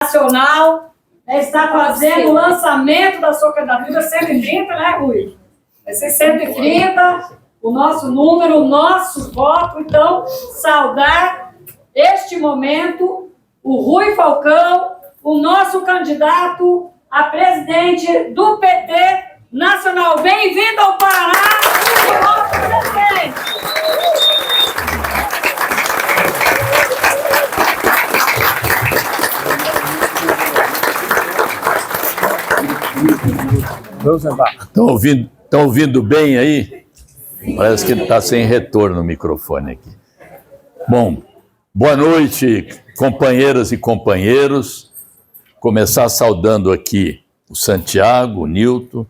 nacional, está fazendo o lançamento da sua candidatura 130, né, Rui? Vai ser 130, o nosso número, o nosso voto. Então, saudar este momento, o Rui Falcão, o nosso candidato a presidente do PT Nacional. Bem-vindo ao Pará, o nosso presidente. Estão ouvindo bem aí? Parece que está sem retorno o microfone aqui. Bom, boa noite, companheiras e companheiros. Começar saudando aqui o Santiago, o Nilton,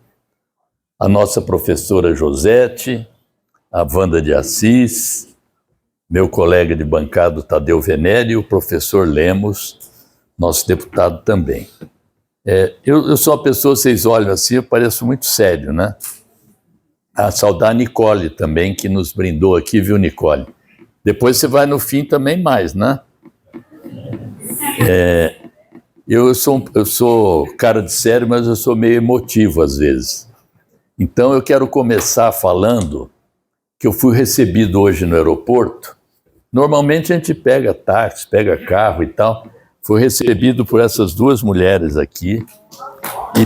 a nossa professora Josete, a Wanda de Assis, meu colega de bancada Tadeu Venere e o professor Lemos, nosso deputado também. Eu sou uma pessoa, vocês olham assim, eu pareço muito sério, né? A saudar a Nicole também, que nos brindou aqui, viu, Nicole? Depois você vai no fim também mais, né? Eu sou cara de sério, mas eu sou meio emotivo às vezes. Então eu quero começar falando que eu fui recebido hoje no aeroporto. Normalmente a gente pega táxi, pega carro e tal. Fui recebido por essas duas mulheres aqui e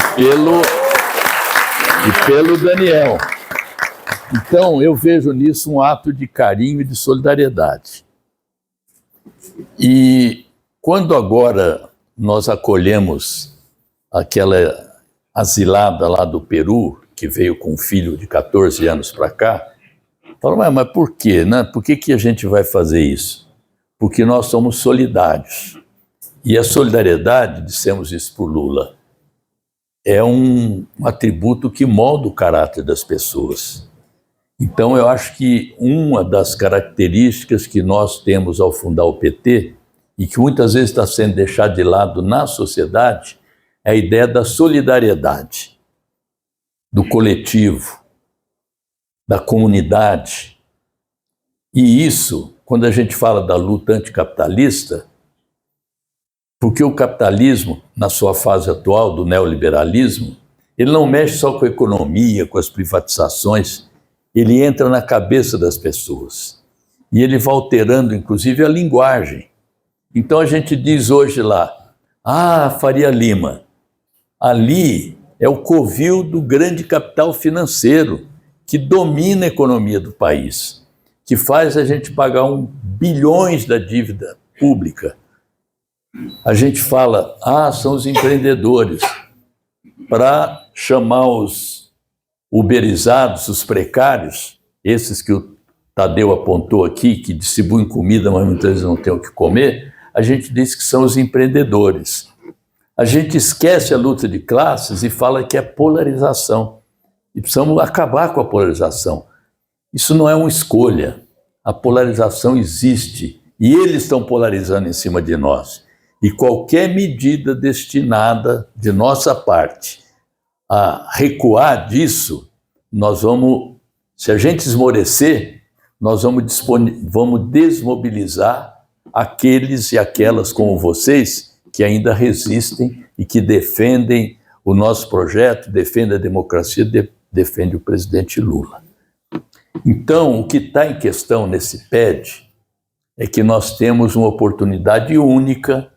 pelo Daniel. Então, eu vejo nisso um ato de carinho e de solidariedade. E quando agora nós acolhemos aquela asilada lá do Peru, que veio com um filho de 14 anos para cá, falaram, mas por quê? Né? Por que a gente vai fazer isso? Porque nós somos solidários. E a solidariedade, dissemos isso por Lula, é um atributo que molda o caráter das pessoas. Então, eu acho que uma das características que nós temos ao fundar o PT, e que muitas vezes está sendo deixada de lado na sociedade, é a ideia da solidariedade, do coletivo, da comunidade. E isso, quando a gente fala da luta anticapitalista, porque o capitalismo, na sua fase atual do neoliberalismo, ele não mexe só com a economia, com as privatizações, ele entra na cabeça das pessoas. E ele vai alterando, inclusive, a linguagem. Então a gente diz hoje lá, Faria Lima, ali é o covil do grande capital financeiro que domina a economia do país, que faz a gente pagar bilhões da dívida pública. A gente fala, são os empreendedores, para chamar os uberizados, os precários, esses que o Tadeu apontou aqui, que distribuem comida, mas muitas vezes não têm o que comer, a gente diz que são os empreendedores. A gente esquece a luta de classes e fala que é polarização. E precisamos acabar com a polarização. Isso não é uma escolha. A polarização existe e eles estão polarizando em cima de nós. E qualquer medida destinada de nossa parte a recuar disso, nós vamos, se a gente esmorecer, nós vamos desmobilizar aqueles e aquelas como vocês que ainda resistem e que defendem o nosso projeto, defendem a democracia, defendem o presidente Lula. Então, o que está em questão nesse PED é que nós temos uma oportunidade única,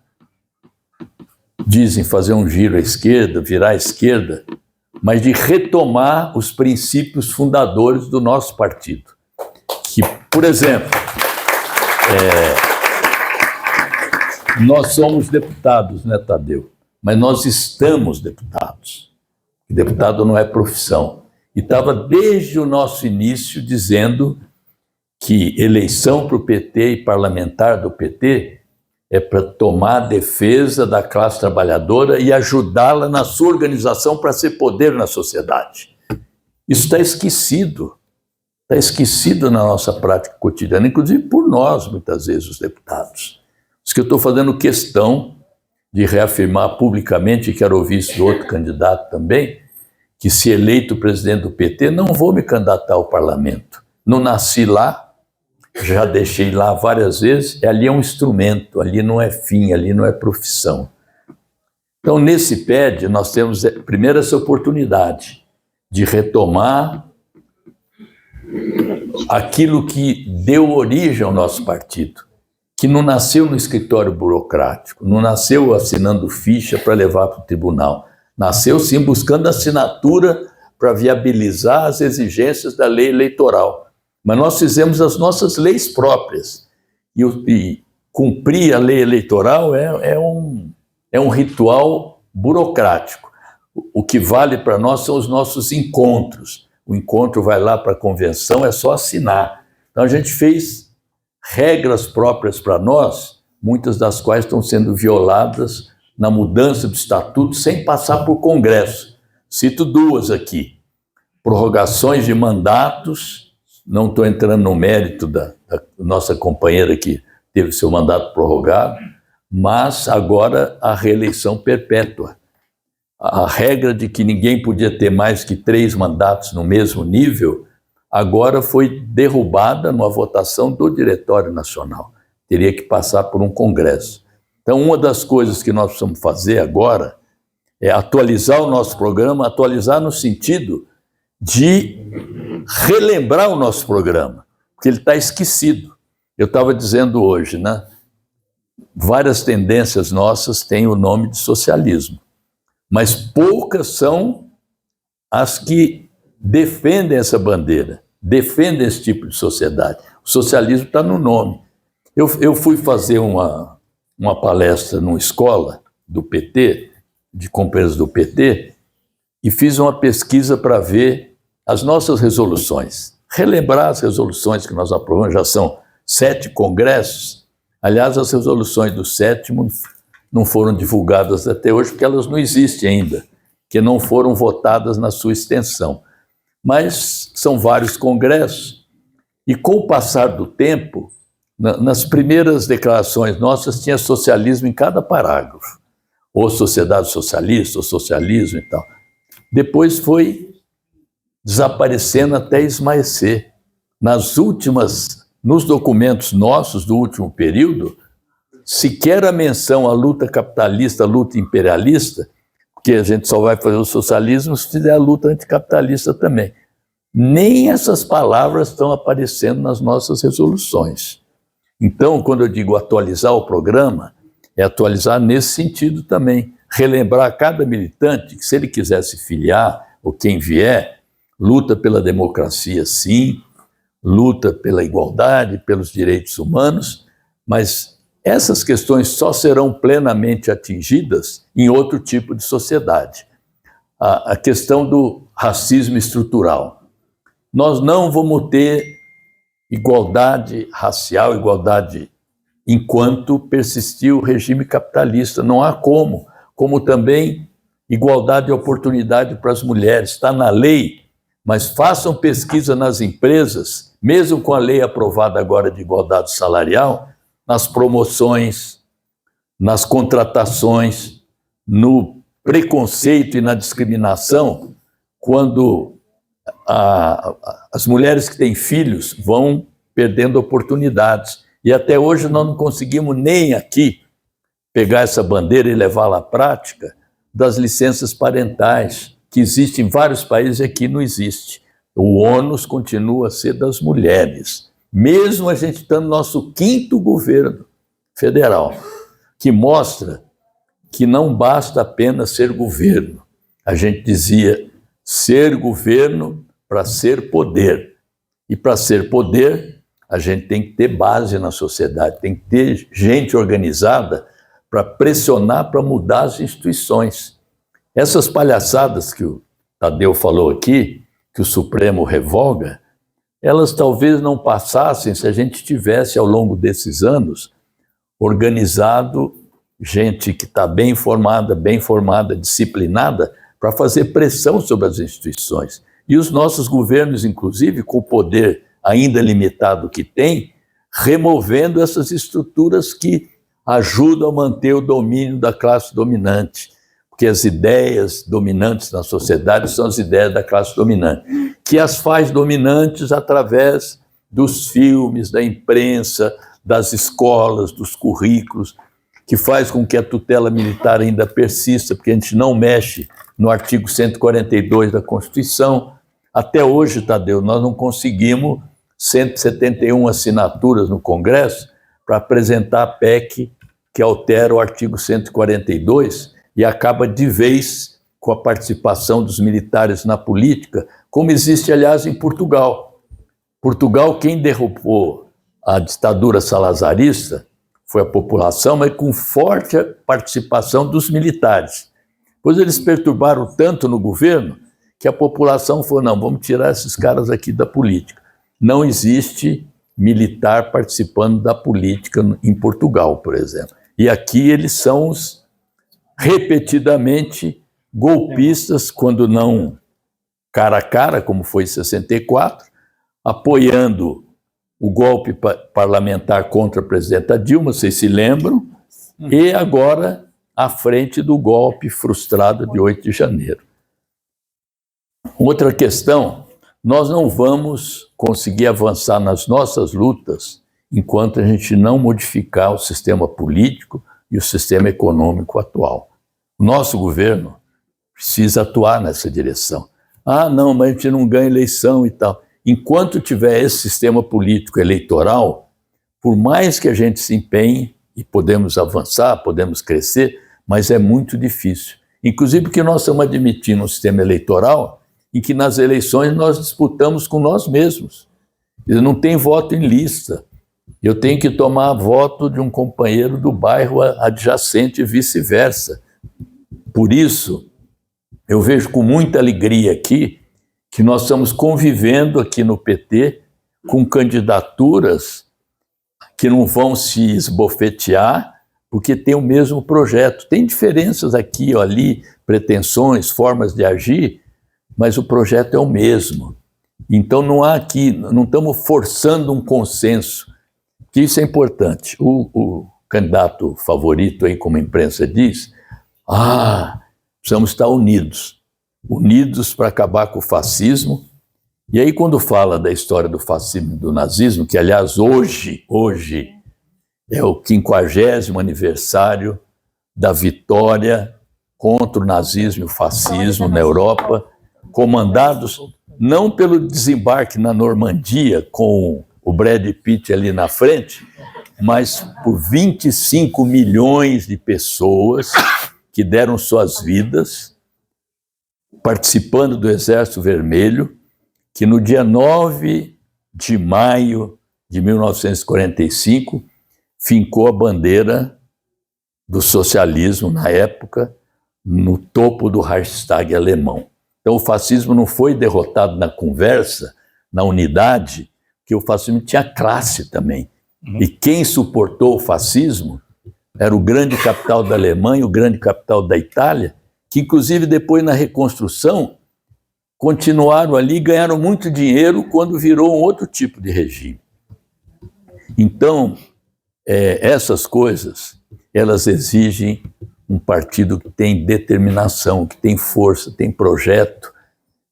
dizem fazer um giro à esquerda, virar à esquerda, mas de retomar os princípios fundadores do nosso partido. Que, por exemplo, nós somos deputados, né, Tadeu? Mas nós estamos deputados. Deputado não é profissão. E estava desde o nosso início dizendo que eleição para o PT e parlamentar do PT é para tomar a defesa da classe trabalhadora e ajudá-la na sua organização para ser poder na sociedade. Isso está esquecido na nossa prática cotidiana, inclusive por nós, muitas vezes, os deputados. Isso que eu estou fazendo questão de reafirmar publicamente, e quero ouvir isso do outro candidato também, que se eleito presidente do PT, não vou me candidatar ao parlamento. Não nasci lá, já deixei lá várias vezes, ali é um instrumento, ali não é fim, ali não é profissão. Então, nesse PED, nós temos, primeiro, essa oportunidade de retomar aquilo que deu origem ao nosso partido, que não nasceu no escritório burocrático, não nasceu assinando ficha para levar para o tribunal, nasceu sim buscando assinatura para viabilizar as exigências da lei eleitoral. Mas nós fizemos as nossas leis próprias, e cumprir a lei eleitoral é um ritual burocrático. O que vale para nós são os nossos encontros. O encontro vai lá para a convenção, é só assinar. Então a gente fez regras próprias para nós, muitas das quais estão sendo violadas na mudança do estatuto sem passar por Congresso. Cito duas aqui: prorrogações de mandatos, não estou entrando no mérito da nossa companheira que teve seu mandato prorrogado, mas agora a reeleição perpétua. A regra de que ninguém podia ter mais que 3 mandatos no mesmo nível, agora foi derrubada numa votação do Diretório Nacional. Teria que passar por um Congresso. Então, uma das coisas que nós precisamos fazer agora é atualizar o nosso programa, atualizar no sentido de relembrar o nosso programa, porque ele está esquecido. Eu estava dizendo hoje, né? Várias tendências nossas têm o nome de socialismo, mas poucas são as que defendem essa bandeira, defendem esse tipo de sociedade. O socialismo está no nome. Eu fui fazer uma palestra numa escola do PT, de companheiros do PT, e fiz uma pesquisa para ver as nossas resoluções, relembrar as resoluções que nós aprovamos, já são 7 congressos. Aliás, as resoluções do 7º não foram divulgadas até hoje, porque elas não existem ainda, que não foram votadas na sua extensão. Mas são vários congressos, e com o passar do tempo, nas primeiras declarações nossas, tinha socialismo em cada parágrafo, ou sociedade socialista, ou socialismo e tal. Depois foi desaparecendo até esmaecer. Nos documentos nossos do último período, sequer a menção à luta capitalista, à luta imperialista, porque a gente só vai fazer o socialismo se fizer a luta anticapitalista também. Nem essas palavras estão aparecendo nas nossas resoluções. Então, quando eu digo atualizar o programa, é atualizar nesse sentido também. Relembrar cada militante que, se ele quiser se filiar, ou quem vier, luta pela democracia, sim, luta pela igualdade, pelos direitos humanos, mas essas questões só serão plenamente atingidas em outro tipo de sociedade. A questão do racismo estrutural. Nós não vamos ter igualdade racial, igualdade enquanto persistir o regime capitalista. Não há como. Como também igualdade de oportunidade para as mulheres. Está na lei, mas façam pesquisa nas empresas, mesmo com a lei aprovada agora de igualdade salarial, nas promoções, nas contratações, no preconceito e na discriminação, quando as mulheres que têm filhos vão perdendo oportunidades. E até hoje nós não conseguimos nem aqui pegar essa bandeira e levá-la à prática das licenças parentais, que existem em vários países e aqui não existe. O ônus continua a ser das mulheres, mesmo a gente estando no nosso 5º governo federal, que mostra que não basta apenas ser governo. A gente dizia ser governo para ser poder. E para ser poder, a gente tem que ter base na sociedade, tem que ter gente organizada para pressionar, para mudar as instituições. Essas palhaçadas que o Tadeu falou aqui, que o Supremo revoga, elas talvez não passassem se a gente tivesse, ao longo desses anos, organizado gente que está bem formada, disciplinada, para fazer pressão sobre as instituições. E os nossos governos, inclusive, com o poder ainda limitado que tem, removendo essas estruturas que ajudam a manter o domínio da classe dominante, porque as ideias dominantes na sociedade são as ideias da classe dominante, que as faz dominantes através dos filmes, da imprensa, das escolas, dos currículos. que faz com que a tutela militar ainda persista, porque a gente não mexe no artigo 142 da Constituição. Até hoje, Tadeu, nós não conseguimos 171 assinaturas no Congresso para apresentar a PEC que altera o artigo 142 e acaba de vez com a participação dos militares na política, como existe, aliás, em Portugal. Portugal, quem derrubou a ditadura salazarista foi a população, mas com forte participação dos militares. Pois eles perturbaram tanto no governo que a população falou, não, vamos tirar esses caras aqui da política. Não existe militar participando da política em Portugal, por exemplo. E aqui eles são os repetidamente golpistas, quando não cara a cara, como foi em 64, apoiando o golpe parlamentar contra a presidenta Dilma, vocês se lembram, e agora à frente do golpe frustrado de 8 de janeiro. Outra questão, nós não vamos conseguir avançar nas nossas lutas enquanto a gente não modificar o sistema político e o sistema econômico atual. O nosso governo precisa atuar nessa direção. Ah, não, mas a gente não ganha eleição e tal. Enquanto tiver esse sistema político eleitoral, por mais que a gente se empenhe, e podemos avançar, podemos crescer, mas é muito difícil. Inclusive porque nós estamos admitindo um sistema eleitoral em que nas eleições nós disputamos com nós mesmos. Não tem voto em lista. Eu tenho que tomar voto de um companheiro do bairro adjacente e vice-versa. Por isso, eu vejo com muita alegria aqui que nós estamos convivendo aqui no PT com candidaturas que não vão se esbofetear porque tem o mesmo projeto. Tem diferenças aqui ou ali, pretensões, formas de agir, mas o projeto é o mesmo. Então não há aqui, não estamos forçando um consenso, que isso é importante. O candidato favorito aí, como a imprensa diz, precisamos estar unidos para acabar com o fascismo. E aí quando fala da história do fascismo e do nazismo, que aliás hoje é o 50º aniversário da vitória contra o nazismo e o fascismo na Europa, comandados não pelo desembarque na Normandia, com o Brad Pitt ali na frente, mas por 25 milhões de pessoas que deram suas vidas participando do Exército Vermelho, que no dia 9 de maio de 1945 fincou a bandeira do socialismo, na época, no topo do Reichstag alemão. Então o fascismo não foi derrotado na conversa, na unidade, porque o fascismo tinha classe também. E quem suportou o fascismo era o grande capital da Alemanha, o grande capital da Itália, que inclusive depois na reconstrução continuaram ali, ganharam muito dinheiro quando virou um outro tipo de regime. Então, essas coisas, elas exigem um partido que tem determinação, que tem força, tem projeto,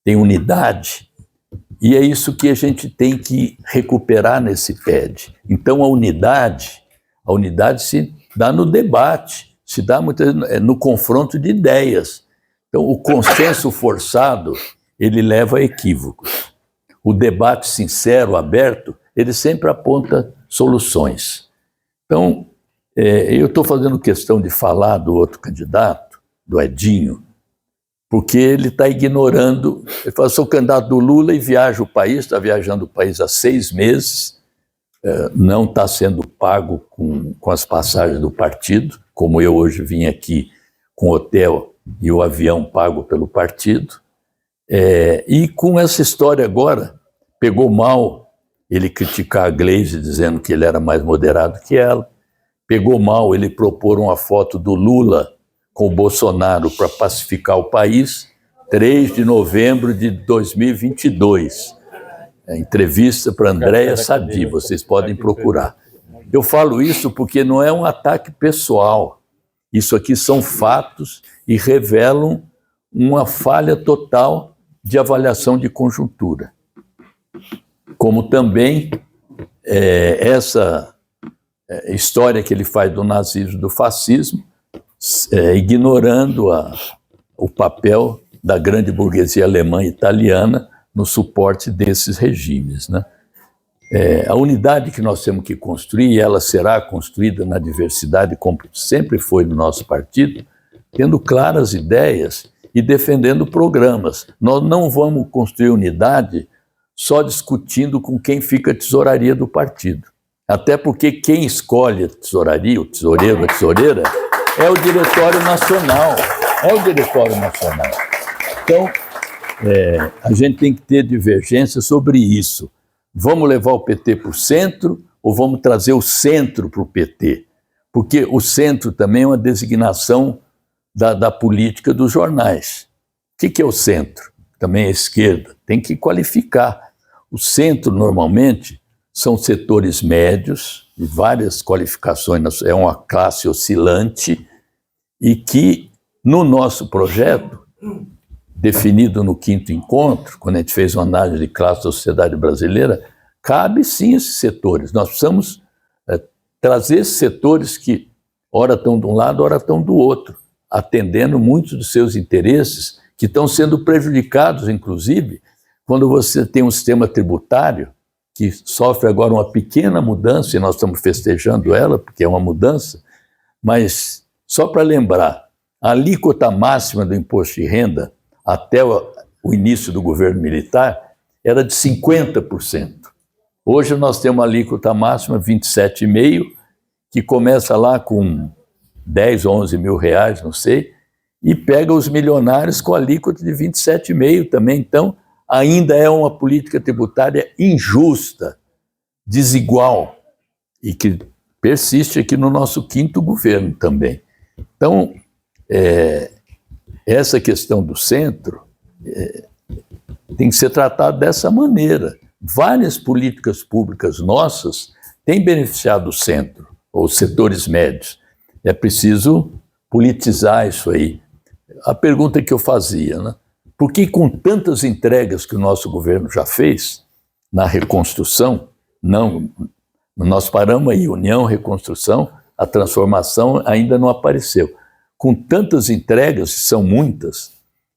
tem unidade. E é isso que a gente tem que recuperar nesse PED. Então a unidade se dá no debate, se dá no confronto de ideias. Então o consenso forçado, ele leva a equívocos. O debate sincero, aberto, ele sempre aponta soluções. Então, eu estou fazendo questão de falar do outro candidato, do Edinho, porque ele está ignorando. Ele fala, sou candidato do Lula e viaja o país, está viajando o país há 6 meses, não está sendo pago com as passagens do partido, como eu hoje vim aqui com o hotel e o avião pago pelo partido. E com essa história agora, pegou mal ele criticar a Gleisi dizendo que ele era mais moderado que ela, pegou mal ele propor uma foto do Lula com o Bolsonaro para pacificar o país, 3 de novembro de 2022. Entrevista para Andréa Sadi, vocês podem procurar. Eu falo isso porque não é um ataque pessoal. Isso aqui são fatos e revelam uma falha total de avaliação de conjuntura. Como também essa história que ele faz do nazismo, do fascismo, ignorando o papel da grande burguesia alemã e italiana no suporte desses regimes, né? A unidade que nós temos que construir, e ela será construída na diversidade, como sempre foi no nosso partido, tendo claras ideias e defendendo programas. Nós não vamos construir unidade só discutindo com quem fica a tesouraria do partido. Até porque quem escolhe a tesouraria, o tesoureiro, a tesoureira, é o Diretório Nacional. É o Diretório Nacional. Então, a gente tem que ter divergência sobre isso. Vamos levar o PT para o centro ou vamos trazer o centro para o PT? Porque o centro também é uma designação da política dos jornais. O que é o centro? Também é a esquerda. Tem que qualificar. O centro, normalmente, são setores médios, de várias qualificações, é uma classe oscilante, e que, no nosso projeto, definido no 5º encontro, quando a gente fez uma análise de classe da sociedade brasileira, cabe sim esses setores. Nós precisamos trazer esses setores que ora estão de um lado, ora estão do outro, atendendo muitos dos seus interesses, que estão sendo prejudicados, inclusive, quando você tem um sistema tributário que sofre agora uma pequena mudança, e nós estamos festejando ela, porque é uma mudança, mas só para lembrar, a alíquota máxima do imposto de renda até o início do governo militar era de 50%. Hoje nós temos uma alíquota máxima 27,5%, que começa lá com 10 ou 11 mil reais, não sei, e pega os milionários com a alíquota de 27,5% também. Então, ainda é uma política tributária injusta, desigual, e que persiste aqui no nosso 5º governo também. Então, essa questão do centro tem que ser tratada dessa maneira. Várias políticas públicas nossas têm beneficiado o centro, ou setores médios. É preciso politizar isso aí. A pergunta que eu fazia, né? Por que, com tantas entregas que o nosso governo já fez na reconstrução, nós paramos aí, união, reconstrução, a transformação ainda não apareceu. Com tantas entregas, são muitas,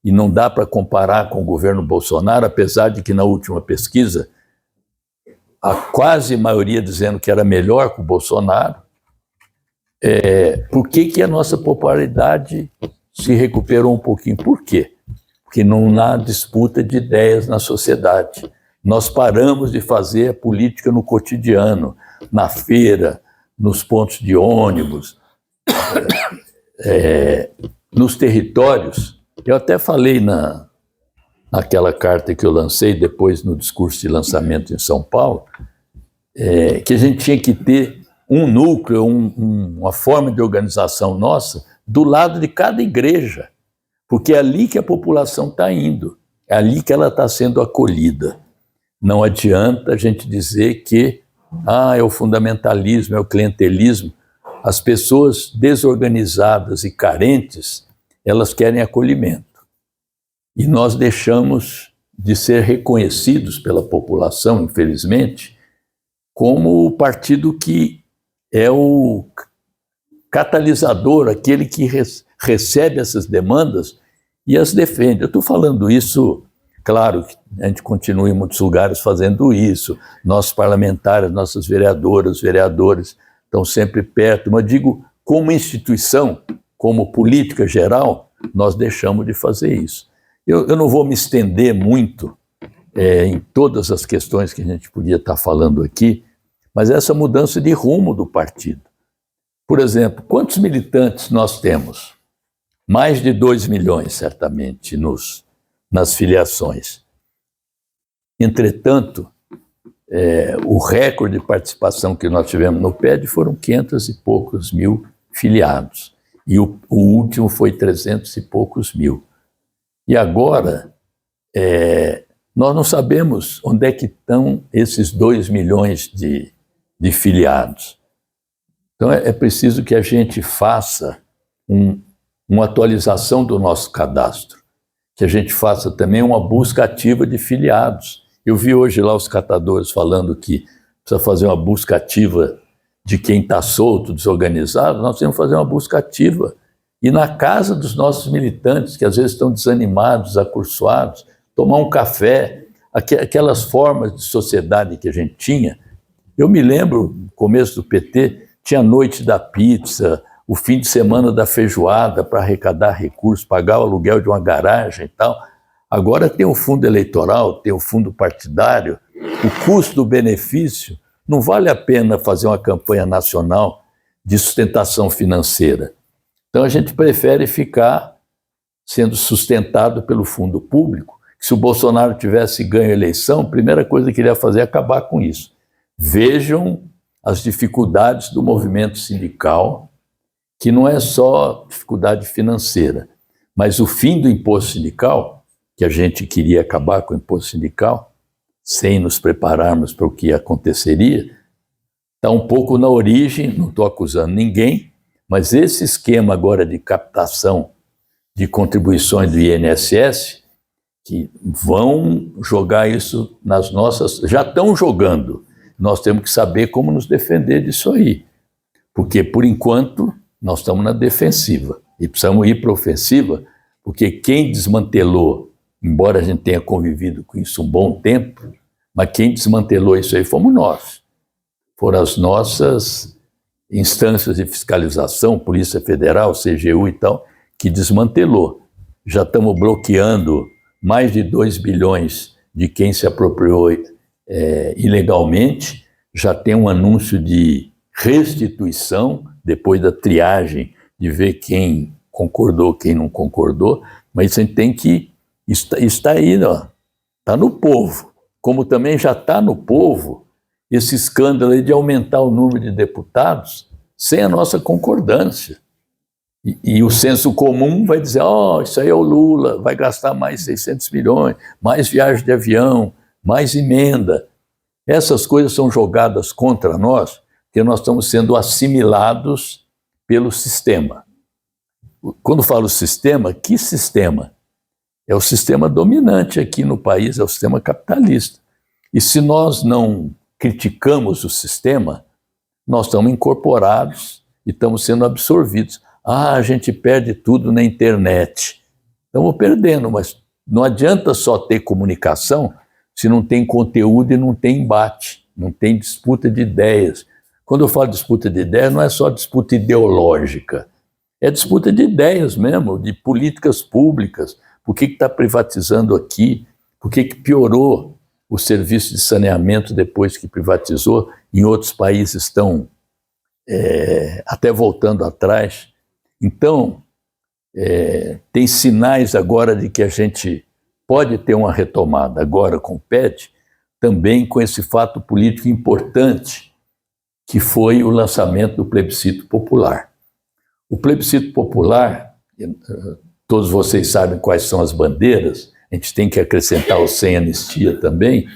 e não dá para comparar com o governo Bolsonaro, apesar de que na última pesquisa, a quase maioria dizendo que era melhor que o Bolsonaro, por que a nossa popularidade se recuperou um pouquinho? Por quê? Porque não há disputa de ideias na sociedade. Nós paramos de fazer a política no cotidiano, na feira, nos pontos de ônibus, nos territórios. Eu até falei naquela carta que eu lancei depois no discurso de lançamento em São Paulo, que a gente tinha que ter um núcleo, uma forma de organização nossa do lado de cada igreja, porque é ali que a população está indo, é ali que ela está sendo acolhida. Não adianta a gente dizer que é o fundamentalismo, é o clientelismo. As pessoas desorganizadas e carentes, elas querem acolhimento. E nós deixamos de ser reconhecidos pela população, infelizmente, como o partido que é o catalisador, aquele que recebe essas demandas e as defende. Eu estou falando isso, claro, que a gente continua em muitos lugares fazendo isso, nossos parlamentares, nossas vereadoras, vereadores estão sempre perto, mas digo, como instituição, como política geral, nós deixamos de fazer isso. Eu não vou me estender muito em todas as questões que a gente podia estar falando aqui, mas essa mudança de rumo do partido. Por exemplo, quantos militantes nós temos? Mais de 2 milhões, certamente, nas filiações. Entretanto, o recorde de participação que nós tivemos no PED foram 500 e poucos mil filiados. E o último foi 300 e poucos mil. E agora, nós não sabemos onde é que estão esses 2 milhões de filiados. Então, é preciso que a gente faça uma atualização do nosso cadastro, que a gente faça também uma busca ativa de filiados. Eu vi hoje lá os catadores falando que precisa fazer uma busca ativa de quem está solto, desorganizado, nós temos que fazer uma busca ativa. E na casa dos nossos militantes, que às vezes estão desanimados, acursoados, tomar um café, aquelas formas de sociedade que a gente tinha. Eu me lembro, no começo do PT, tinha a noite da pizza, o fim de semana da feijoada para arrecadar recursos, pagar o aluguel de uma garagem e tal. Agora tem o fundo eleitoral, tem o fundo partidário, o custo-benefício. Não vale a pena fazer uma campanha nacional de sustentação financeira. Então a gente prefere ficar sendo sustentado pelo fundo público. Se o Bolsonaro tivesse ganho a eleição, a primeira coisa que ele ia fazer é acabar com isso. Vejam as dificuldades do movimento sindical, que não é só dificuldade financeira, mas o fim do imposto sindical, que a gente queria acabar com o imposto sindical, sem nos prepararmos para o que aconteceria, está um pouco na origem, não estou acusando ninguém, mas esse esquema agora de captação de contribuições do INSS, que vão jogar isso nas nossas... Já estão jogando. Nós temos que saber como nos defender disso aí. Porque, por enquanto, nós estamos na defensiva. E precisamos ir para a ofensiva, porque quem desmantelou, embora a gente tenha convivido com isso um bom tempo, mas quem desmantelou isso aí fomos nós. Foram as nossas instâncias de fiscalização, Polícia Federal, CGU e tal, que desmantelou. Já estamos bloqueando mais de 2 bilhões de quem se apropriou ilegalmente, já tem um anúncio de restituição, depois da triagem, de ver quem concordou, quem não concordou, mas a gente tem que... Está aí, está no povo. Como também já está no povo esse escândalo aí de aumentar o número de deputados sem a nossa concordância. E o senso comum vai dizer, isso aí é o Lula, vai gastar mais 600 milhões, mais viagem de avião, mais emenda. Essas coisas são jogadas contra nós, porque nós estamos sendo assimilados pelo sistema. Quando falo sistema, que sistema? É o sistema dominante aqui no país, é o sistema capitalista. E se nós não criticamos o sistema, nós estamos incorporados e estamos sendo absorvidos. A gente perde tudo na internet. Estamos perdendo, mas não adianta só ter comunicação se não tem conteúdo e não tem embate, não tem disputa de ideias. Quando eu falo disputa de ideias, não é só disputa ideológica, é disputa de ideias mesmo, de políticas públicas. Por que está privatizando aqui? Por que piorou o serviço de saneamento depois que privatizou? Em outros países estão até voltando atrás. Então, tem sinais agora de que a gente pode ter uma retomada agora com o PET, também com esse fato político importante, que foi o lançamento do plebiscito popular. O plebiscito popular, todos vocês sabem quais são as bandeiras, a gente tem que acrescentar o sem anistia também,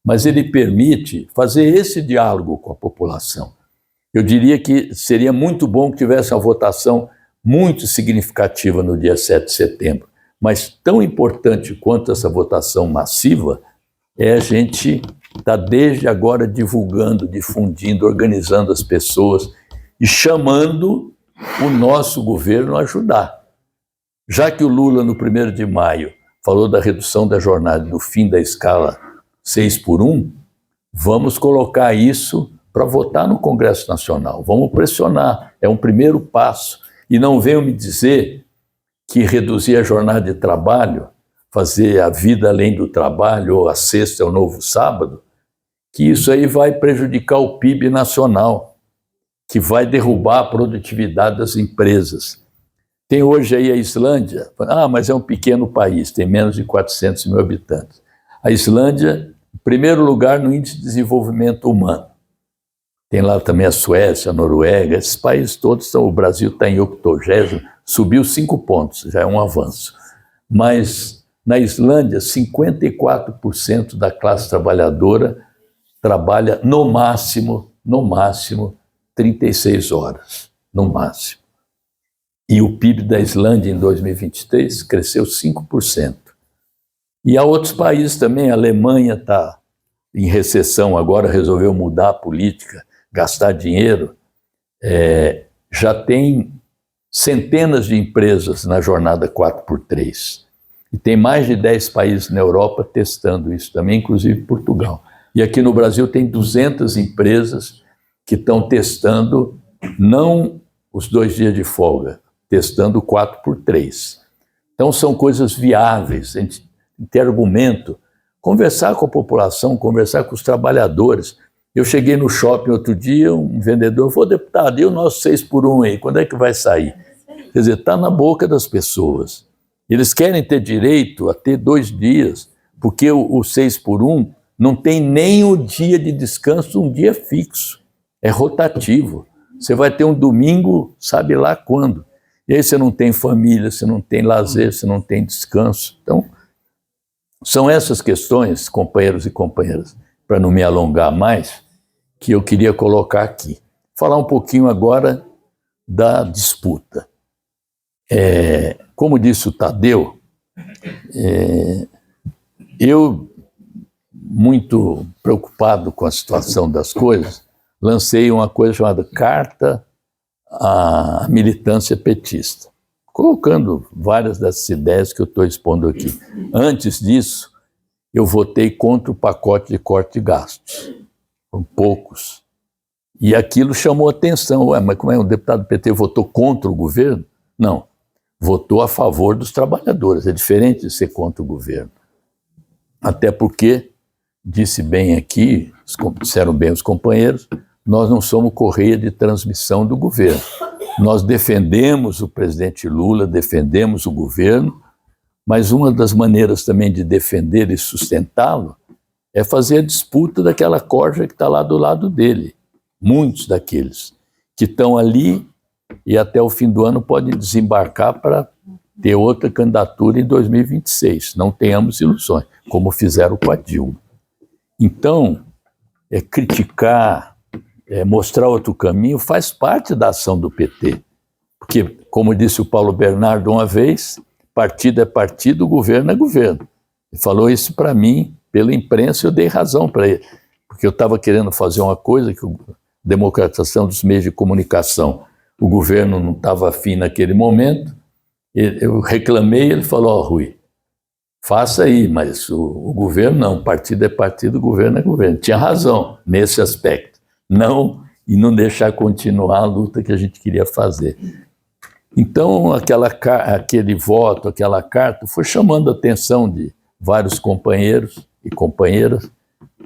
mas ele permite fazer esse diálogo com a população. Eu diria que seria muito bom que tivesse uma votação muito significativa no dia 7 de setembro, mas tão importante quanto essa votação massiva é a gente estar desde agora divulgando, difundindo, organizando as pessoas e chamando o nosso governo a ajudar. Já que o Lula, no 1º de maio, falou da redução da jornada, do fim da escala 6x1, vamos colocar isso para votar no Congresso Nacional. Vamos pressionar, é um primeiro passo. E não venham me dizer que reduzir a jornada de trabalho, fazer a vida além do trabalho, ou a sexta é o novo sábado, que isso aí vai prejudicar o PIB nacional, que vai derrubar a produtividade das empresas. Tem hoje aí a Islândia, mas é um pequeno país, tem menos de 400 mil habitantes. A Islândia, em primeiro lugar no índice de desenvolvimento humano. Tem lá também a Suécia, a Noruega, esses países todos, o Brasil está em 80º, subiu 5 pontos, já é um avanço. Mas na Islândia, 54% da classe trabalhadora trabalha no máximo, 36 horas, no máximo. E o PIB da Islândia em 2023 cresceu 5%. E há outros países também, a Alemanha está em recessão agora, resolveu mudar a política gastar dinheiro, já tem centenas de empresas na jornada 4x3. E tem mais de 10 países na Europa testando isso também, inclusive Portugal. E aqui no Brasil tem 200 empresas que estão testando, não os 2 dias de folga, testando 4x3. Então são coisas viáveis, a gente tem argumento, conversar com a população, conversar com os trabalhadores. Eu cheguei no shopping outro dia, um vendedor falou, deputado, e o nosso 6x1 aí, quando é que vai sair? Quer dizer, está na boca das pessoas. Eles querem ter direito a ter 2 dias, porque o 6x1 não tem nem o dia de descanso, um dia fixo, é rotativo. Você vai ter um domingo, sabe lá quando. E aí você não tem família, você não tem lazer, você não tem descanso. Então, são essas questões, companheiros e companheiras, para não me alongar mais, que eu queria colocar aqui. Falar um pouquinho agora da disputa. Como disse o Tadeu, eu, muito preocupado com a situação das coisas, lancei uma coisa chamada Carta à Militância Petista, colocando várias dessas ideias que eu estou expondo aqui. Antes disso, eu votei contra o pacote de corte de gastos, com poucos. E aquilo chamou atenção. Ué, mas como é, um deputado do PT votou contra o governo? Não, votou a favor dos trabalhadores. É diferente de ser contra o governo. Até porque, disse bem aqui, disseram bem os companheiros, nós não somos correia de transmissão do governo. Nós defendemos o presidente Lula, defendemos o governo, mas uma das maneiras também de defender e sustentá-lo é fazer a disputa daquela corja que está lá do lado dele. Muitos daqueles que estão ali e até o fim do ano podem desembarcar para ter outra candidatura em 2026. Não tenhamos ilusões, como fizeram com a Dilma. Então, criticar, mostrar outro caminho faz parte da ação do PT. Porque, como disse o Paulo Bernardo uma vez, partido é partido, governo é governo. Ele falou isso para mim pela imprensa e eu dei razão para ele. Porque eu estava querendo fazer uma coisa, que democratização dos meios de comunicação, o governo não estava afim naquele momento, eu reclamei, ele falou, Rui, faça aí, mas o governo não, partido é partido, governo é governo. Tinha razão nesse aspecto. Não, e não deixar continuar a luta que a gente queria fazer. Então, aquele voto, aquela carta, foi chamando a atenção de vários companheiros e companheiras,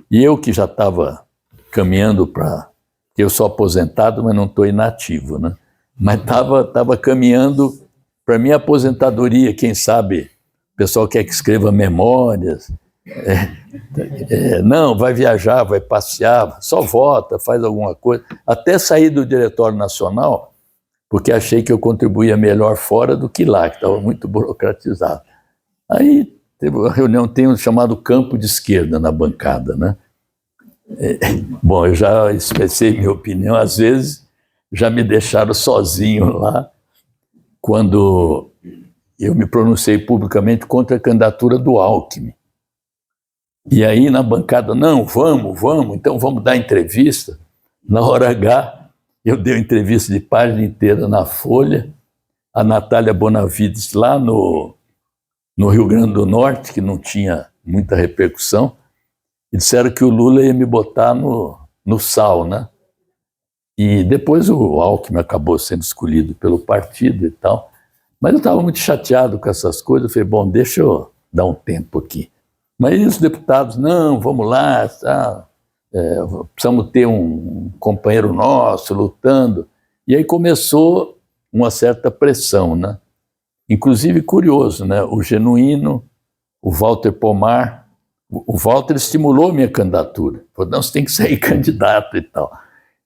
e eu que já estava caminhando para... Eu sou aposentado, mas não estou inativo, né? Mas estava caminhando para minha aposentadoria, quem sabe o pessoal quer que escreva memórias, não, vai viajar, vai passear, só vota, faz alguma coisa, até sair do Diretório Nacional, porque achei que eu contribuía melhor fora do que lá, que estava muito burocratizado. Aí teve uma reunião, tem um chamado campo de esquerda na bancada, né? Bom, eu já expressei minha opinião, às vezes já me deixaram sozinho lá, quando eu me pronunciei publicamente contra a candidatura do Alckmin. E aí na bancada, não, vamos, então vamos dar entrevista. Na hora H, eu dei uma entrevista de página inteira na Folha, a Natália Bonavides lá no Rio Grande do Norte, que não tinha muita repercussão, e disseram que o Lula ia me botar no sal, né? E depois o Alckmin acabou sendo escolhido pelo partido e tal, mas eu estava muito chateado com essas coisas, eu falei, bom, deixa eu dar um tempo aqui. Mas os deputados, não, vamos lá, tá, precisamos ter um companheiro nosso lutando. E aí começou uma certa pressão, né? Inclusive, curioso, né? O Genuíno, o Walter Pomar, o Walter estimulou minha candidatura. Falou, não, você tem que sair candidato e tal.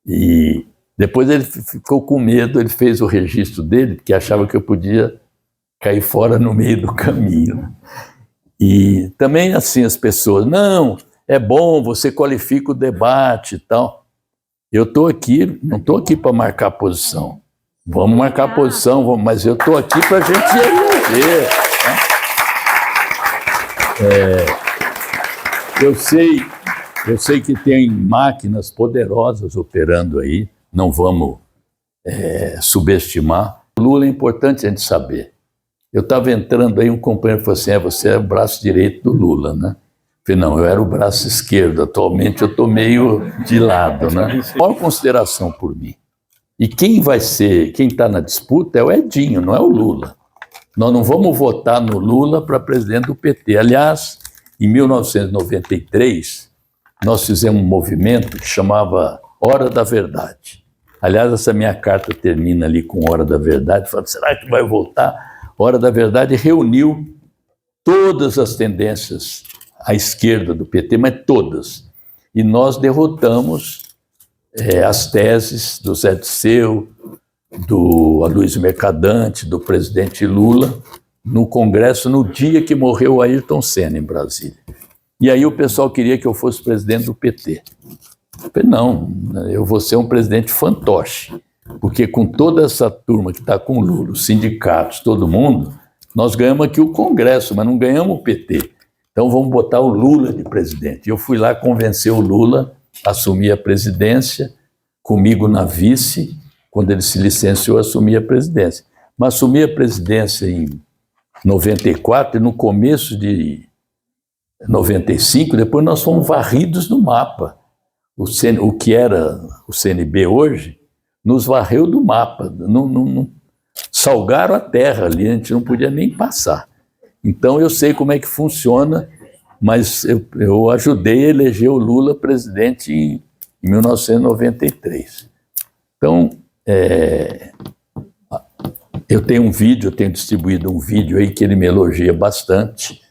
E depois ele ficou com medo, ele fez o registro dele, porque achava que eu podia cair fora no meio do caminho. E também assim as pessoas, não, é bom, você qualifica o debate e tal. Eu estou aqui, não estou aqui para marcar posição. Vamos marcar posição, vamos, mas eu estou aqui para a gente eleger. Né? Eu sei Eu sei que tem máquinas poderosas operando aí, não vamos subestimar. O Lula é importante a gente saber. Eu estava entrando aí, um companheiro falou assim, você é o braço direito do Lula, né? Eu falei, não, eu era o braço esquerdo, atualmente eu estou meio de lado, né? Maior consideração por mim. E quem está na disputa é o Edinho, não é o Lula. Nós não vamos votar no Lula para presidente do PT. Aliás, em 1993, nós fizemos um movimento que chamava Hora da Verdade. Aliás, essa minha carta termina ali com Hora da Verdade, falando, será que vai voltar? Hora da Verdade reuniu todas as tendências à esquerda do PT, mas todas. E nós derrotamos as teses do Zé Disseu, do Aloysio Mercadante, do presidente Lula, no Congresso, no dia que morreu o Ayrton Senna, em Brasília. E aí o pessoal queria que eu fosse presidente do PT. Eu falei, não, eu vou ser um presidente fantoche, porque com toda essa turma que está com o Lula, os sindicatos, todo mundo, nós ganhamos aqui o Congresso, mas não ganhamos o PT. Então vamos botar o Lula de presidente. E eu fui lá convencer o Lula a assumir a presidência, comigo na vice, quando ele se licenciou, assumir a presidência. Mas assumi a presidência em 94 e no começo de 95, depois nós fomos varridos no mapa. O que era o CNB hoje, nos varreu do mapa. Salgaram a terra ali, a gente não podia nem passar. Então eu sei como é que funciona, mas eu ajudei a eleger o Lula presidente em 1993. Então, eu tenho um vídeo, eu tenho distribuído um vídeo aí que ele me elogia bastante,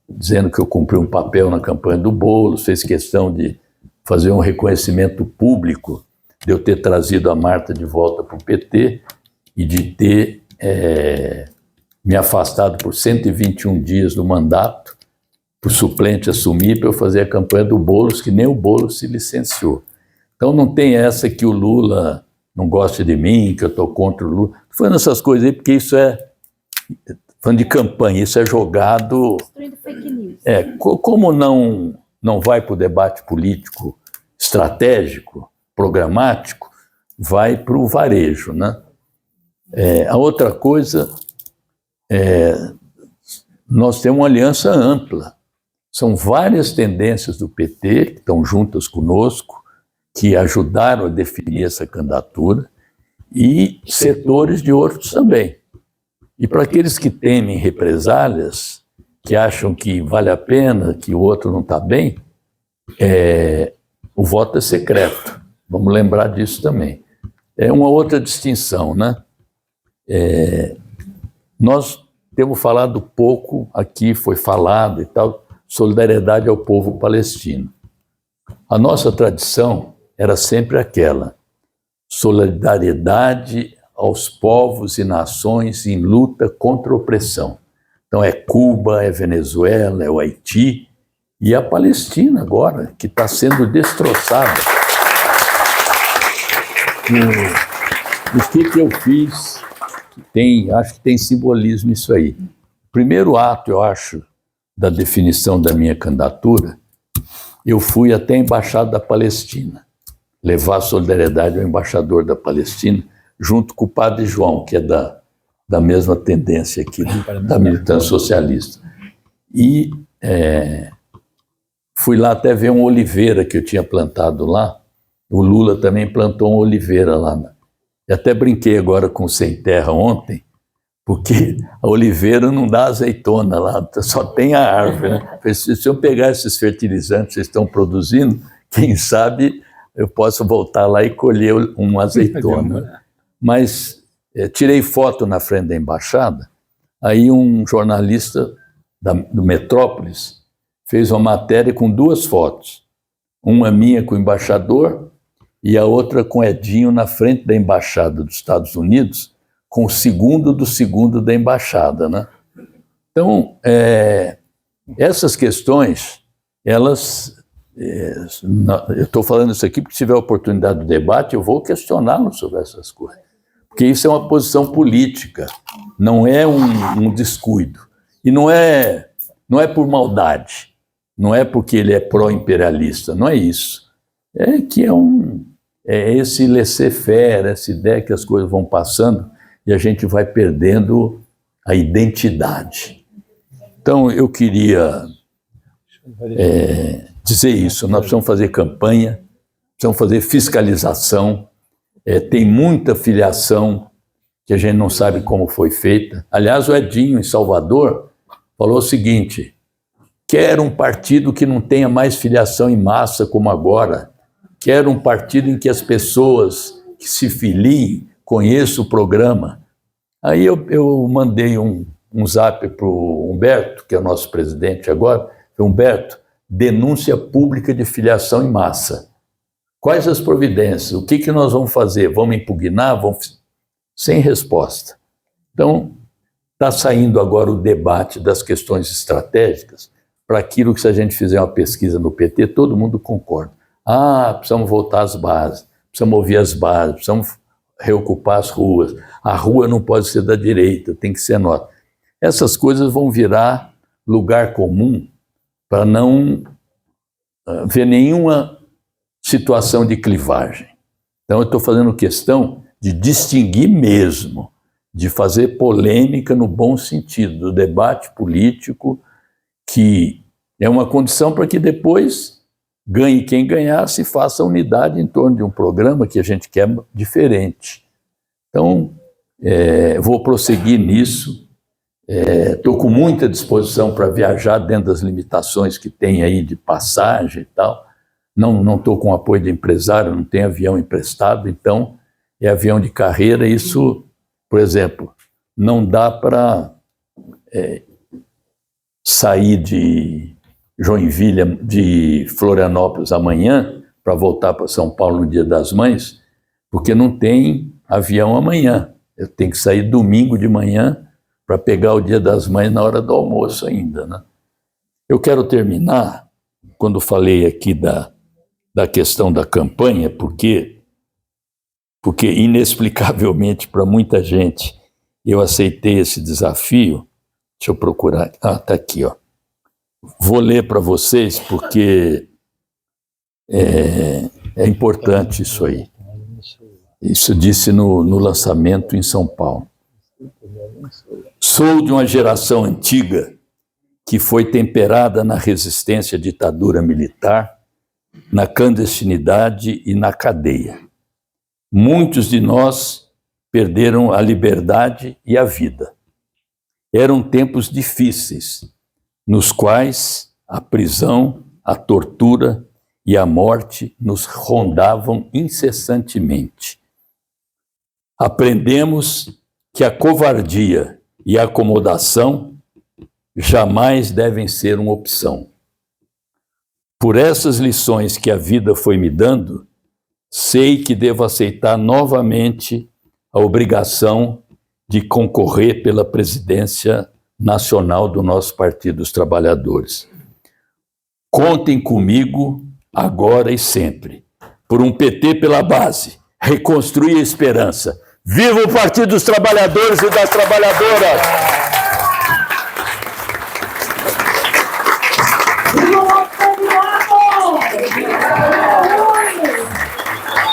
dizendo que eu cumpri um papel na campanha do Boulos, fez questão de fazer um reconhecimento público de eu ter trazido a Marta de volta para o PT e de ter me afastado por 121 dias do mandato, para o suplente assumir, para eu fazer a campanha do Boulos, que nem o Boulos se licenciou. Então não tem essa que o Lula não gosta de mim, que eu estou contra o Lula. Estou falando essas coisas aí porque isso falando de campanha, isso é jogado... Construindo fake news. Como não vai para o debate político estratégico, programático, vai para o varejo, né? A outra coisa, nós temos uma aliança ampla. São várias tendências do PT que estão juntas conosco, que ajudaram a definir essa candidatura, e setores de outros também. E para aqueles que temem represálias, que acham que vale a pena, que o outro não está bem, o voto é secreto. Vamos lembrar disso também. É uma outra distinção, né? Nós temos falado pouco, aqui foi falado e tal, solidariedade ao povo palestino. A nossa tradição era sempre aquela, solidariedade aos povos e nações em luta contra a opressão. Então é Cuba, é Venezuela, é o Haiti e a Palestina agora, que está sendo destroçada. O que eu fiz, acho que tem simbolismo isso aí. O primeiro ato, eu acho, da definição da minha candidatura, eu fui até a Embaixada da Palestina, levar solidariedade ao embaixador da Palestina, junto com o padre João, que é da mesma tendência aqui, da militância socialista. E fui lá até ver uma oliveira que eu tinha plantado lá. O Lula também plantou uma oliveira lá. E até brinquei agora com o Sem Terra ontem, porque a oliveira não dá azeitona lá, só tem a árvore, né? Se eu pegar esses fertilizantes que vocês estão produzindo, quem sabe eu posso voltar lá e colher uma azeitona. Mas tirei foto na frente da embaixada, aí um jornalista do Metrópolis fez uma matéria com duas fotos, uma minha com o embaixador e a outra com Edinho na frente da embaixada dos Estados Unidos, com o segundo do segundo da embaixada, né? Então, essas questões, elas... eu estou falando isso aqui porque se tiver oportunidade do debate, eu vou questioná-lo sobre essas coisas. Porque isso é uma posição política, não é um descuido. E não é por maldade. Não é porque ele é pró-imperialista, não é isso. É que é esse laissez-faire, essa ideia que as coisas vão passando e a gente vai perdendo a identidade. Então, eu queria dizer isso. Nós precisamos fazer campanha, precisamos fazer fiscalização. Tem muita filiação que a gente não sabe como foi feita. Aliás, o Edinho, em Salvador, falou o seguinte: quero um partido que não tenha mais filiação em massa como agora. Quero um partido em que as pessoas que se filiem conheçam o programa. Aí eu mandei um zap para o Humberto, que é o nosso presidente agora. Humberto, denúncia pública de filiação em massa. Quais as providências? O que nós vamos fazer? Vamos impugnar? Sem resposta. Então, está saindo agora o debate das questões estratégicas para aquilo que, se a gente fizer uma pesquisa no PT, todo mundo concorda. Precisamos voltar às bases, precisamos ouvir as bases, precisamos reocupar as ruas. A rua não pode ser da direita, tem que ser nossa. Essas coisas vão virar lugar comum para não ver nenhuma situação de clivagem. Então, eu estou fazendo questão de distinguir mesmo, de fazer polêmica no bom sentido, do debate político, que é uma condição para que depois ganhe quem ganhar, se faça unidade em torno de um programa que a gente quer diferente. Então, vou prosseguir nisso. Estou com muita disposição para viajar dentro das limitações que tem aí de passagem e tal. Não estou com apoio de empresário, não tenho avião emprestado, então é avião de carreira. Isso, por exemplo, não dá para sair de Joinville, de Florianópolis amanhã, para voltar para São Paulo no Dia das Mães, porque não tem avião amanhã. Eu tenho que sair domingo de manhã para pegar o Dia das Mães na hora do almoço ainda, né? Eu quero terminar, quando falei aqui da questão da campanha, porque inexplicavelmente para muita gente eu aceitei esse desafio. Deixa eu procurar. Está aqui, ó. Vou ler para vocês porque é importante isso aí. Isso disse no lançamento em São Paulo. Sou de uma geração antiga que foi temperada na resistência à ditadura militar, na clandestinidade e na cadeia. Muitos de nós perderam a liberdade e a vida. Eram tempos difíceis, nos quais a prisão, a tortura e a morte nos rondavam incessantemente. Aprendemos que a covardia e a acomodação jamais devem ser uma opção. Por essas lições que a vida foi me dando, sei que devo aceitar novamente a obrigação de concorrer pela presidência nacional do nosso Partido dos Trabalhadores. Contem comigo agora e sempre. Por um PT pela base, reconstruir a esperança. Viva o Partido dos Trabalhadores e das Trabalhadoras! Viva o nosso candidato!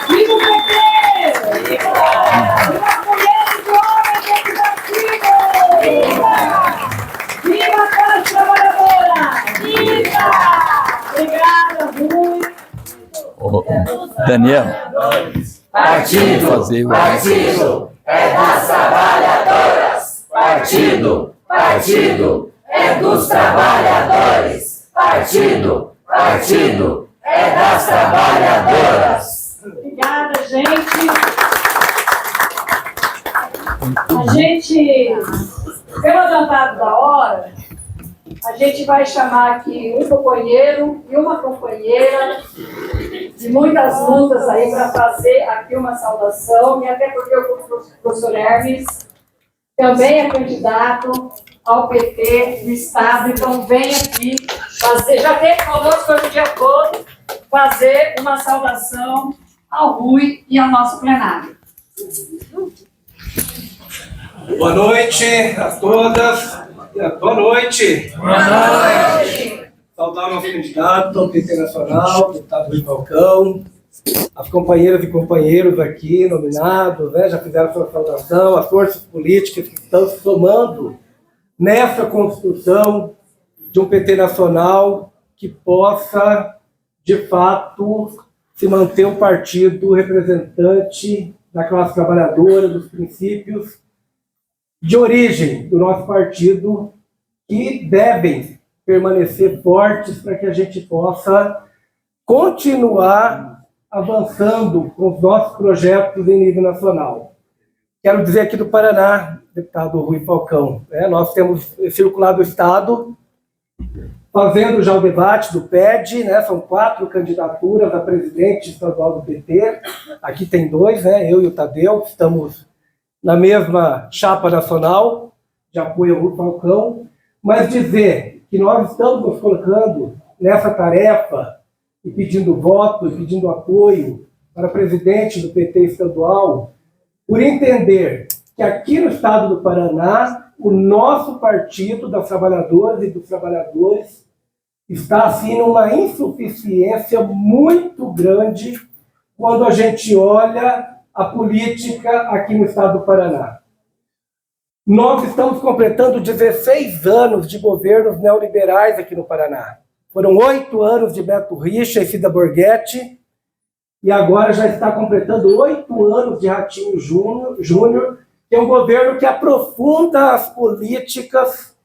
Viva o PT! Viva as mulheres e homens legislativos! Viva a classe trabalhadora! Viva! Obrigada, Rui. Daniel, Partido é das trabalhadoras. Partido é dos trabalhadores. Partido é das trabalhadoras. Obrigada, gente. A gente, pelo adiantado da hora, a gente vai chamar aqui um companheiro e uma companheira de muitas lutas aí para fazer aqui uma saudação, e até porque o professor Hermes também é candidato ao PT do Estado, então vem aqui fazer, já teve conosco hoje o dia todo, fazer uma saudação ao Rui e ao nosso plenário. Boa noite a todas. Boa noite. Boa noite. saudar o nosso candidato ao PT Nacional, o deputado Rui Falcão, as companheiras e companheiros aqui nominados, né, já fizeram sua saudação, as forças políticas que estão se somando nessa construção de um PT nacional que possa, de fato, se manter um partido representante da classe trabalhadora, dos princípios de origem do nosso partido, que devem permanecer fortes para que a gente possa continuar avançando com os nossos projetos em nível nacional. Quero dizer aqui do Paraná, deputado Rui Falcão, nós temos circulado o Estado, fazendo já o debate do PED, são 4 candidaturas a presidente estadual do PT, aqui tem 2, eu e o Tadeu, estamos na mesma chapa nacional de apoio ao Rui Falcão, mas dizer que nós estamos nos colocando nessa tarefa e pedindo voto, e pedindo apoio para presidente do PT estadual, por entender que aqui no estado do Paraná, o nosso partido das trabalhadoras e dos trabalhadores está, assim, numa insuficiência muito grande quando a gente olha a política aqui no estado do Paraná. Nós estamos completando 16 anos de governos neoliberais aqui no Paraná. Foram 8 anos de Beto Richa e Cida Borghetti, e agora já está completando 8 anos de Ratinho Júnior, que é um governo que aprofunda as políticas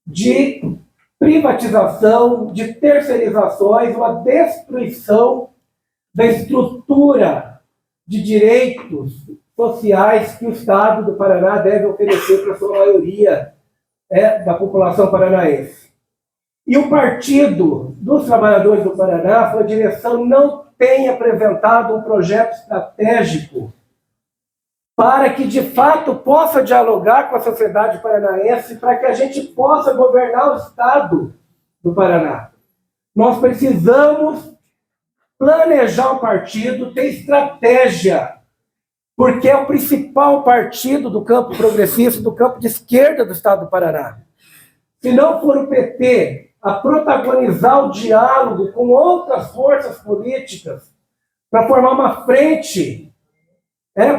de privatização, de terceirizações, uma destruição da estrutura de direitos sociais que o Estado do Paraná deve oferecer para a sua maioria da população paranaense. E o Partido dos Trabalhadores do Paraná, sua direção, não tem apresentado um projeto estratégico para que, de fato, possa dialogar com a sociedade paranaense, para que a gente possa governar o Estado do Paraná. Nós precisamos planejar o partido, ter estratégia, porque é o principal partido do campo progressista, do campo de esquerda do Estado do Paraná. Se não for o PT a protagonizar o diálogo com outras forças políticas para formar uma frente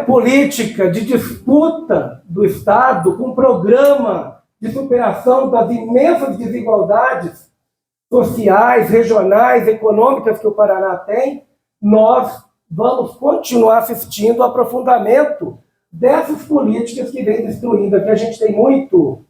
política de disputa do Estado, com um programa de superação das imensas desigualdades sociais, regionais, econômicas que o Paraná tem, nós vamos continuar assistindo ao aprofundamento dessas políticas que vem destruindo. Aqui a gente tem muito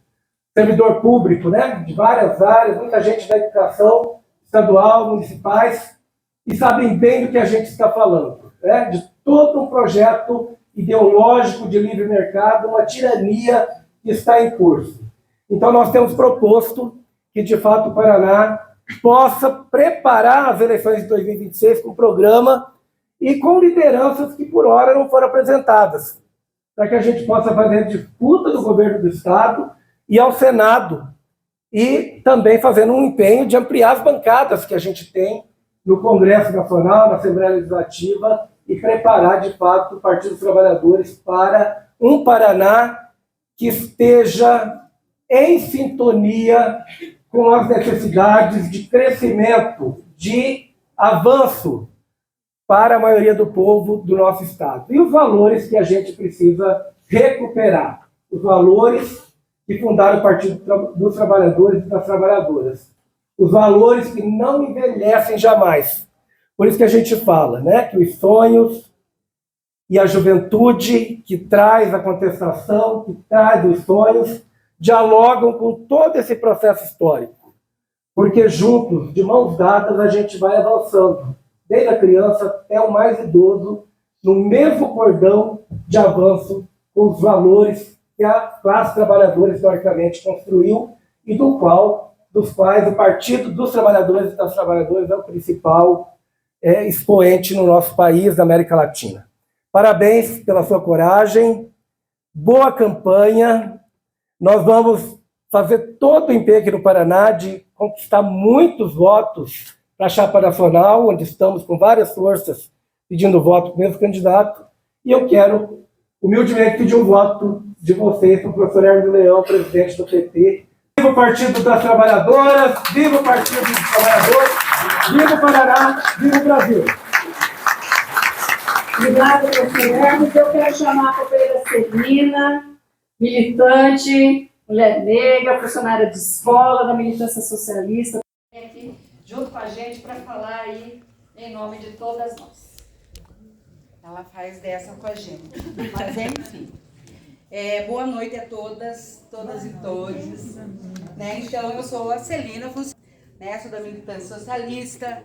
servidor público, de várias áreas, muita gente da educação estadual, municipais, e sabem bem do que a gente está falando, de todo um projeto ideológico de livre mercado, uma tirania que está em curso. Então nós temos proposto que, de fato, o Paraná possa preparar as eleições de 2026 com programa e com lideranças que, por hora, não foram apresentadas, para que a gente possa fazer a disputa do governo do Estado e ao Senado, e também fazendo um empenho de ampliar as bancadas que a gente tem no Congresso Nacional, na Assembleia Legislativa, e preparar, de fato, o Partido dos Trabalhadores para um Paraná que esteja em sintonia com as necessidades de crescimento, de avanço para a maioria do povo do nosso Estado. E os valores que a gente precisa recuperar, os valores que fundaram o Partido dos Trabalhadores e das Trabalhadoras. Os valores que não envelhecem jamais. Por isso que a gente fala, que os sonhos e a juventude que traz a contestação, que traz os sonhos, dialogam com todo esse processo histórico. Porque juntos, de mãos dadas, a gente vai avançando, desde a criança até o mais idoso, no mesmo cordão de avanço com os valores que a classe trabalhadora historicamente construiu e dos quais o Partido dos Trabalhadores e das Trabalhadoras é o principal expoente no nosso país, na América Latina. Parabéns pela sua coragem, boa campanha. Nós vamos fazer todo o empenho aqui no Paraná de conquistar muitos votos para a chapa nacional, onde estamos com várias forças pedindo voto para o mesmo candidato, e eu quero humildemente pedir um voto de vocês para o professor Hermes Leão, presidente do PT. Viva o Partido das Trabalhadoras, viva o Partido dos Trabalhadores, viva o Paraná, viva o Brasil. Obrigada, professor Hermes. Eu quero chamar a companheira Celina, militante, mulher negra, funcionária de escola, da militância socialista, aqui junto com a gente para falar aí em nome de todas nós. Ela faz dessa com a gente. Mas enfim. Boa noite a todas e todos. Né? Então, eu sou a Celina, né? Sou da militância socialista.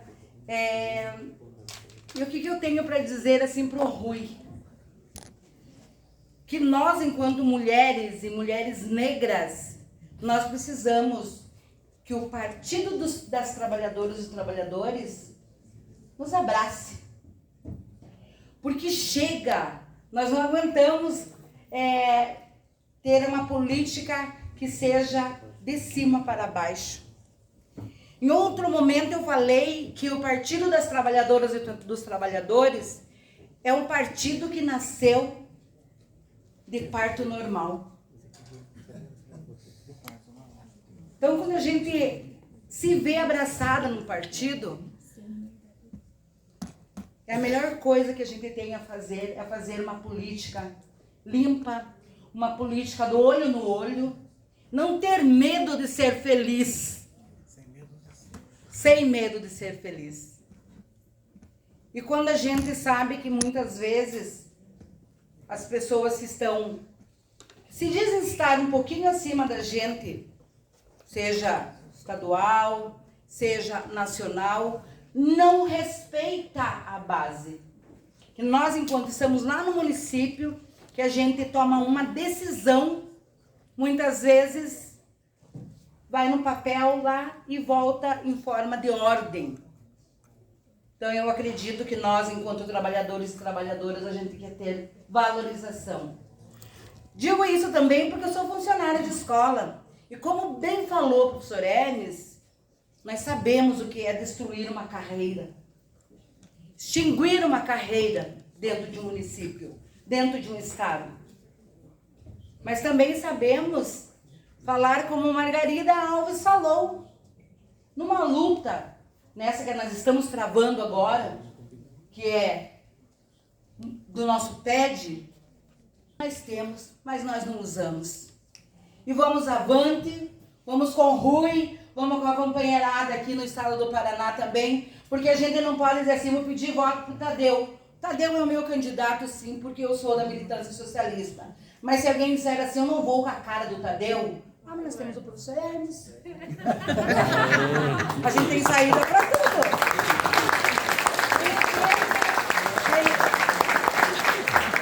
E o que eu tenho para dizer assim para o Rui? Que nós, enquanto mulheres e mulheres negras, nós precisamos que o Partido das Trabalhadoras e Trabalhadores nos abrace. Porque chega, nós não aguentamos ter uma política que seja de cima para baixo. Em outro momento eu falei que o Partido das Trabalhadoras e dos Trabalhadores é um partido que nasceu de parto normal. Então, quando a gente se vê abraçada no partido, a melhor coisa que a gente tem a fazer é fazer uma política limpa, uma política do olho no olho, não ter medo de ser feliz, sem medo de ser feliz. E quando a gente sabe que muitas vezes as pessoas que se dizem estar um pouquinho acima da gente, seja estadual, seja nacional, não respeita a base. Que nós, enquanto estamos lá no município, que a gente toma uma decisão, muitas vezes vai no papel lá e volta em forma de ordem. Então eu acredito que nós, enquanto trabalhadores e trabalhadoras, a gente quer ter valorização. Digo isso também porque eu sou funcionária de escola. E como bem falou o professor Hermes, nós sabemos o que é destruir uma carreira, extinguir uma carreira dentro de um município, dentro de um estado. Mas também sabemos falar como Margarida Alves falou, numa luta, nessa que nós estamos travando agora, que é do nosso TED, nós temos, mas nós não usamos. E vamos avante, vamos com o Rui, vamos com a companheirada aqui no estado do Paraná também, porque a gente não pode dizer assim, vou pedir voto para o Tadeu. Tadeu é o meu candidato, sim, porque eu sou da militância socialista. Mas se alguém disser assim, eu não vou com a cara do Tadeu, mas nós temos o professor Hermes. A gente tem saída para tudo.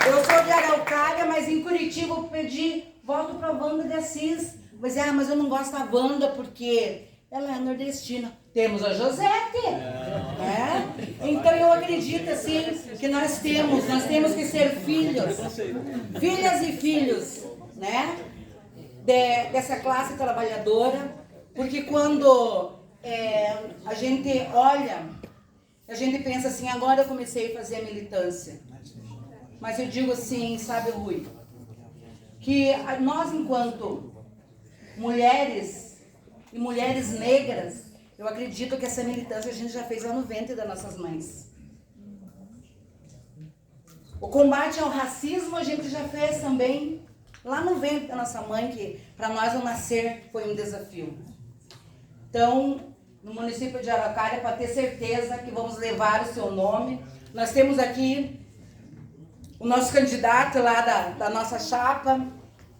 Eu sou de Araucária, mas em Curitiba eu pedi voto para a Wanda de Assis. Mas eu não gosto da Wanda porque ela é nordestina. Temos a Josete. Então eu acredito assim que nós temos que ser filhos, filhas e filhos, né? Dessa classe trabalhadora, porque quando a gente olha, a gente pensa assim, agora eu comecei a fazer a militância. Mas eu digo assim, sabe, Rui, que nós enquanto mulheres e mulheres negras, eu acredito que essa militância a gente já fez lá no ventre das nossas mães. O combate ao racismo a gente já fez também lá no ventre da nossa mãe, que para nós o nascer foi um desafio. Então, no município de Araucária, para ter certeza que vamos levar o seu nome, nós temos aqui o nosso candidato lá da nossa chapa,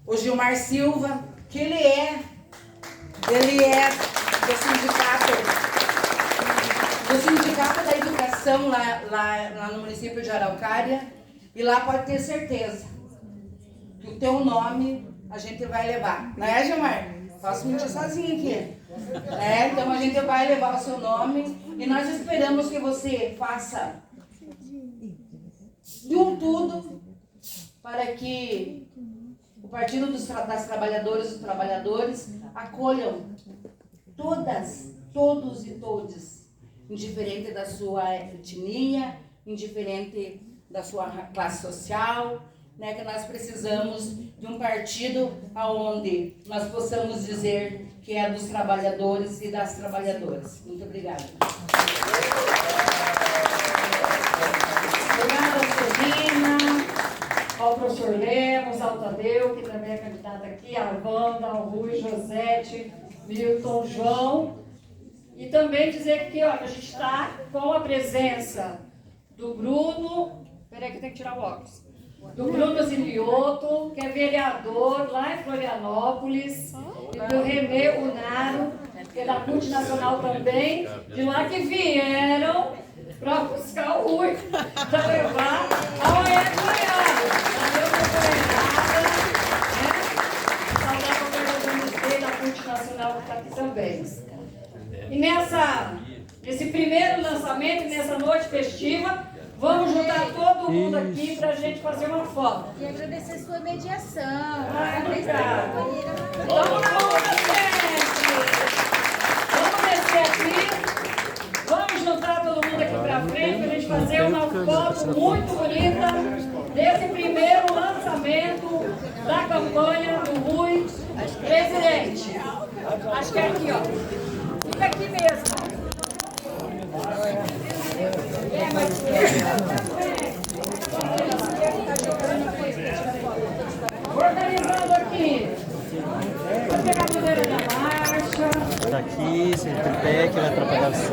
o Gilmar Silva, que ele é do sindicato da educação lá no município de Araucária, e lá pode ter certeza que o teu nome a gente vai levar. Não é, Gilmar? Posso mentir sozinha aqui. Então a gente vai levar o seu nome e nós esperamos que você faça de um tudo para que o Partido das Trabalhadoras e dos Trabalhadores acolham todos e todes, indiferente da sua etnia, indiferente da sua classe social, né, que nós precisamos de um partido onde nós possamos dizer que é dos trabalhadores e das trabalhadoras. Muito obrigada. Obrigada, Celina, ao professor Lemos, ao Tadeu, que também é candidato aqui, a Wanda, ao Rui, Josete, Milton, João. E também dizer que, olha, a gente está com a presença do Bruno, peraí que eu tenho que tirar o óculos, do Bruno Zilioto, que é vereador lá em Florianópolis, e do Renê Unaro, que é da multinacional também, de lá que vieram para buscar o Rui, para levar ao Goiânia. Valeu, companheirada, né? Saudar a governadora da multinacional que está aqui também. E nesse primeiro lançamento, nessa noite festiva, vamos juntar todo mundo aqui para a gente fazer uma foto. E agradecer sua mediação. Obrigada. Vamos na mão da frente. Vamos descer aqui. Vamos juntar todo mundo aqui para frente para a gente fazer uma foto muito bonita desse primeiro lançamento da campanha do Rui presidente. Acho que é aqui, ó. Fica aqui mesmo. Organizando aqui. Vou pegar a bandeira da marcha. Daqui, sem tripé, que vai atrapalhar você.